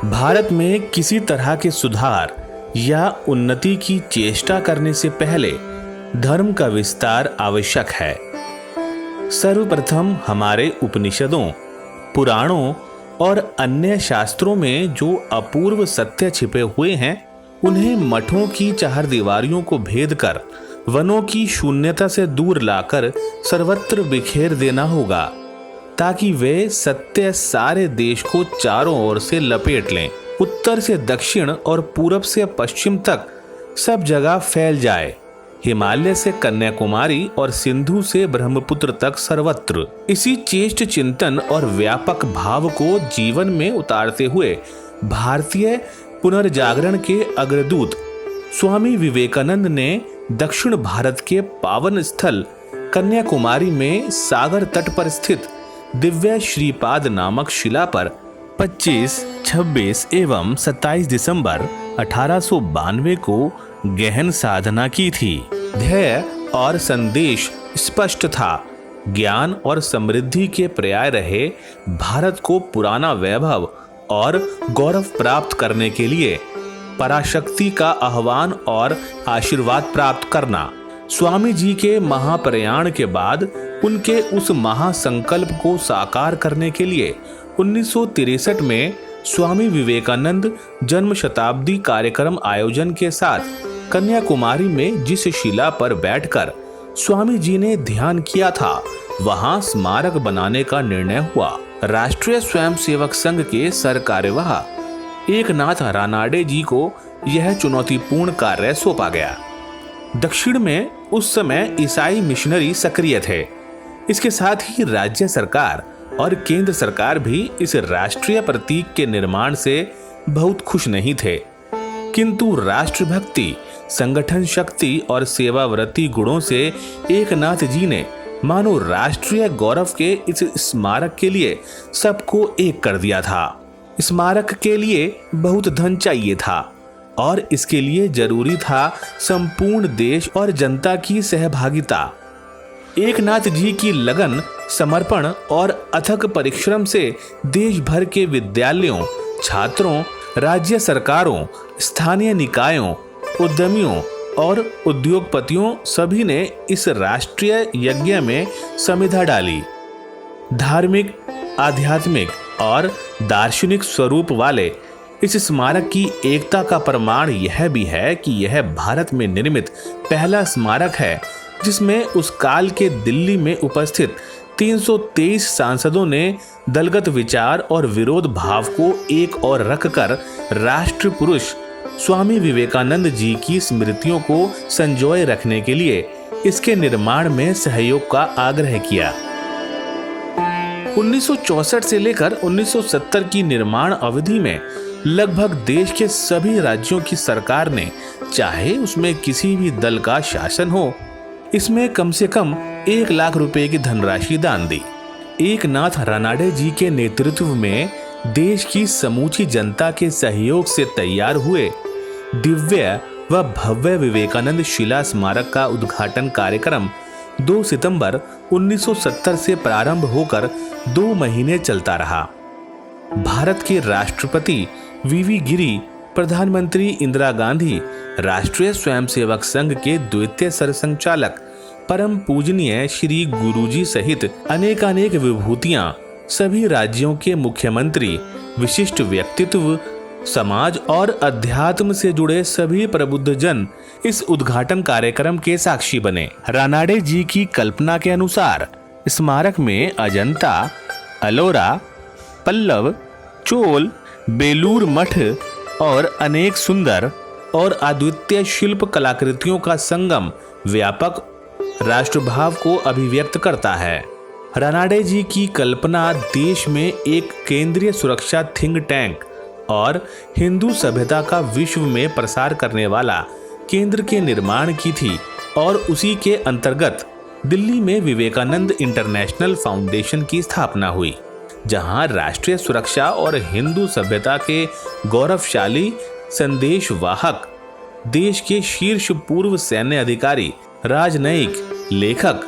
भारत में किसी तरह के सुधार या उन्नति की चेष्टा करने से पहले धर्म का विस्तार आवश्यक है। सर्वप्रथम हमारे उपनिषदों, पुराणों और अन्य शास्त्रों में जो अपूर्व सत्य छिपे हुए हैं, उन्हें मठों की चारदीवारियों को भेद कर वनों की शून्यता से दूर लाकर सर्वत्र बिखेर देना होगा, ताकि वे सत्य सारे देश को चारों ओर से लपेट लें। उत्तर से दक्षिण और पूरब से पश्चिम तक सब जगह फैल जाए। हिमालय से कन्याकुमारी और सिंधु से ब्रह्मपुत्र तक सर्वत्र इसी चेष्ट चिंतन और व्यापक भाव को जीवन में उतारते हुए भारतीय पुनर्जागरण के अग्रदूत स्वामी विवेकानंद ने दक्षिण भारत के पावन स्थल कन्याकुमारी में सागर तट पर स्थित दिव्य श्रीपाद नामक शिला पर 25, 26 एवं 27 दिसंबर 1892 को गहन साधना की थी। ध्येय और संदेश स्पष्ट था। ज्ञान और समृद्धि के पर्याय रहे भारत को पुराना वैभव और गौरव प्राप्त करने के लिए पराशक्ति का आह्वान और आशीर्वाद प्राप्त करना। स्वामी जी के महाप्रयाण के बाद उनके उस महासंकल्प को साकार करने के लिए 1963 में स्वामी विवेकानंद जन्म शताब्दी कार्यक्रम आयोजन के साथ कन्याकुमारी में जिस शिला पर बैठकर स्वामी जी ने ध्यान किया था, वहां स्मारक बनाने का निर्णय हुआ। राष्ट्रीय स्वयंसेवक संघ के सरकार्यवाह एकनाथ रानाडे जी को यह चुनौतीपूर्ण कार्य सौंपा गया। दक्षिण में उस समय ईसाई मिशनरी सक्रिय थे। इसके साथ ही राज्य सरकार और केंद्र सरकार भी इस राष्ट्रीय प्रतीक के निर्माण से बहुत खुश नहीं थे, किंतु राष्ट्रभक्ति, संगठन शक्ति और सेवाव्रती गुणों से एकनाथ जी ने मानो राष्ट्रीय गौरव के इस स्मारक के लिए सबको एक कर दिया था। स्मारक के लिए बहुत धन चाहिए था और इसके लिए जरूरी था संपूर्ण देश और जनता की सहभागिता। एकनाथ जी की लगन, समर्पण और अथक परिश्रम से देश भर के विद्यालयों, छात्रों, राज्य सरकारों, स्थानीय निकायों, उद्यमियों और उद्योगपतियों सभी ने इस राष्ट्रीय यज्ञ में समिधा डाली। धार्मिक, आध्यात्मिक और दार्शनिक स्वरूप वाले इस स्मारक की एकता का प्रमाण यह भी है कि यह भारत में निर्मित पहला स्मारक है जिसमें उस काल के दिल्ली में उपस्थित 323 सांसदों ने दलगत विचार और विरोध भाव को एक ओर रखकर राष्ट्र पुरुष स्वामी विवेकानंद जी की स्मृतियों को संजोए रखने के लिए इसके निर्माण में सहयोग का आग्रह किया। 1964 से लेकर 1970 की निर्माण अवधि में लगभग देश के सभी राज्यों की सरकार ने, चाहे उसमें किसी भी दल का शासन हो, इसमें कम से कम 1 लाख रुपए की धनराशि दान दी। एकनाथ रानाडे जी के नेतृत्व में देश की समूची जनता के सहयोग से तैयार हुए दिव्य व भव्य विवेकानंद शिला स्मारक का उद्घाटन कार्यक्रम 2 सितंबर 1970 से प्रारंभ होकर 2 महीने चलता रहा। भारत के राष्ट्रपति वीवी गिरी, प्रधानमंत्री इंदिरा गांधी, राष्ट्रीय स्वयंसेवक संघ के द्वितीय सरसंघचालक परम पूजनीय श्री गुरुजी सहित अनेकानेक विभूतियां, सभी राज्यों के मुख्यमंत्री, विशिष्ट व्यक्तित्व, समाज और अध्यात्म से जुड़े सभी प्रबुद्ध जन इस उद्घाटन कार्यक्रम के साक्षी बने। रानाडे जी की कल्पना के अनुसार स्मारक में अजंता, अलोरा, पल्लव, चोल, बेलूर मठ और अनेक सुंदर और अद्वितीय शिल्प कलाकृतियों का संगम व्यापक राष्ट्रभाव को अभिव्यक्त करता है। रानाडे जी की कल्पना देश में एक केंद्रीय सुरक्षा थिंक टैंक और हिंदू सभ्यता का विश्व में प्रसार करने वाला केंद्र के निर्माण की थी और उसी के अंतर्गत दिल्ली में विवेकानंद इंटरनेशनल फाउंडेशन की स्थापना हुई, जहां राष्ट्रीय सुरक्षा और हिंदू सभ्यता के गौरवशाली संदेशवाहक देश के शीर्ष पूर्व सैन्य अधिकारी, राजनयिक, लेखक,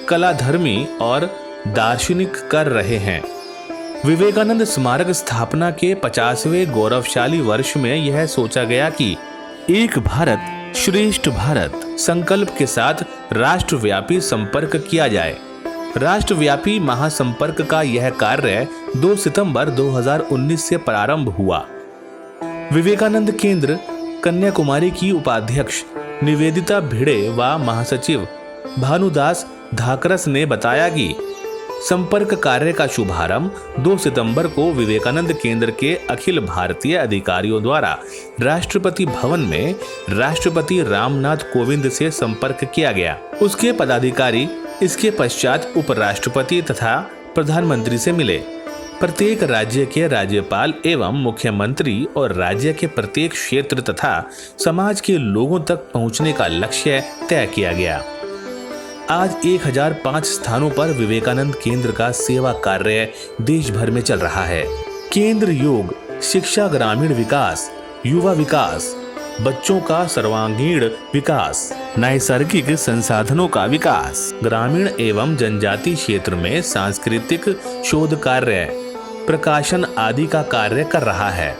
कलाधर्मी और दार्शनिक कर रहे हैं। विवेकानंद स्मारक स्थापना के 50वें गौरवशाली वर्ष में यह सोचा गया कि एक भारत श्रेष्ठ भारत संकल्प के साथ राष्ट्रव्यापी संपर्क किया जाए। राष्ट्रव्यापी महासंपर्क का यह कार्य 2 सितंबर 2019 से प्रारंभ हुआ। विवेकानंद केंद्र कन्याकुमारी की उपाध्यक्ष निवेदिता भिड़े व महासचिव भानुदास धाकरस ने बताया कि संपर्क कार्य का शुभारंभ 2 सितंबर को विवेकानंद केंद्र के अखिल भारतीय अधिकारियों द्वारा राष्ट्रपति भवन में राष्ट्रपति रामनाथ कोविंद से संपर्क किया गया। उसके पदाधिकारी इसके पश्चात उपराष्ट्रपति तथा प्रधानमंत्री से मिले। प्रत्येक राज्य के राज्यपाल एवं मुख्यमंत्री और राज्य के प्रत्येक क्षेत्र तथा समाज के लोगों तक पहुंचने का लक्ष्य तय किया गया। आज 1005 स्थानों पर विवेकानंद केंद्र का सेवा कार्य देश भर में चल रहा है। केंद्र योग, शिक्षा, ग्रामीण विकास, युवा विकास, बच्चों का सर्वांगीण विकास, नैसर्गिक संसाधनों का विकास, ग्रामीण एवं जनजाति क्षेत्र में सांस्कृतिक शोध कार्य, प्रकाशन आदि का कार्य कर रहा है।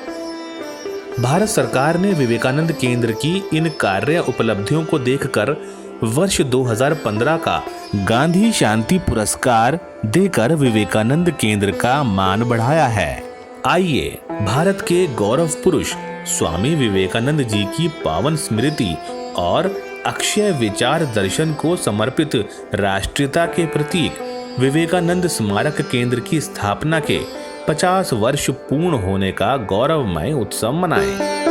भारत सरकार ने विवेकानंद केंद्र की इन कार्य उपलब्धियों को देखकर वर्ष 2015 का गांधी शांति पुरस्कार देकर विवेकानंद केंद्र का मान बढ़ाया है। आइए भारत के गौरव पुरुष स्वामी विवेकानंद जी की पावन स्मृति और अक्षय विचार दर्शन को समर्पित राष्ट्रीयता के प्रतीक विवेकानंद स्मारक केंद्र की स्थापना के 50 वर्ष पूर्ण होने का गौरवमय उत्सव मनाएं।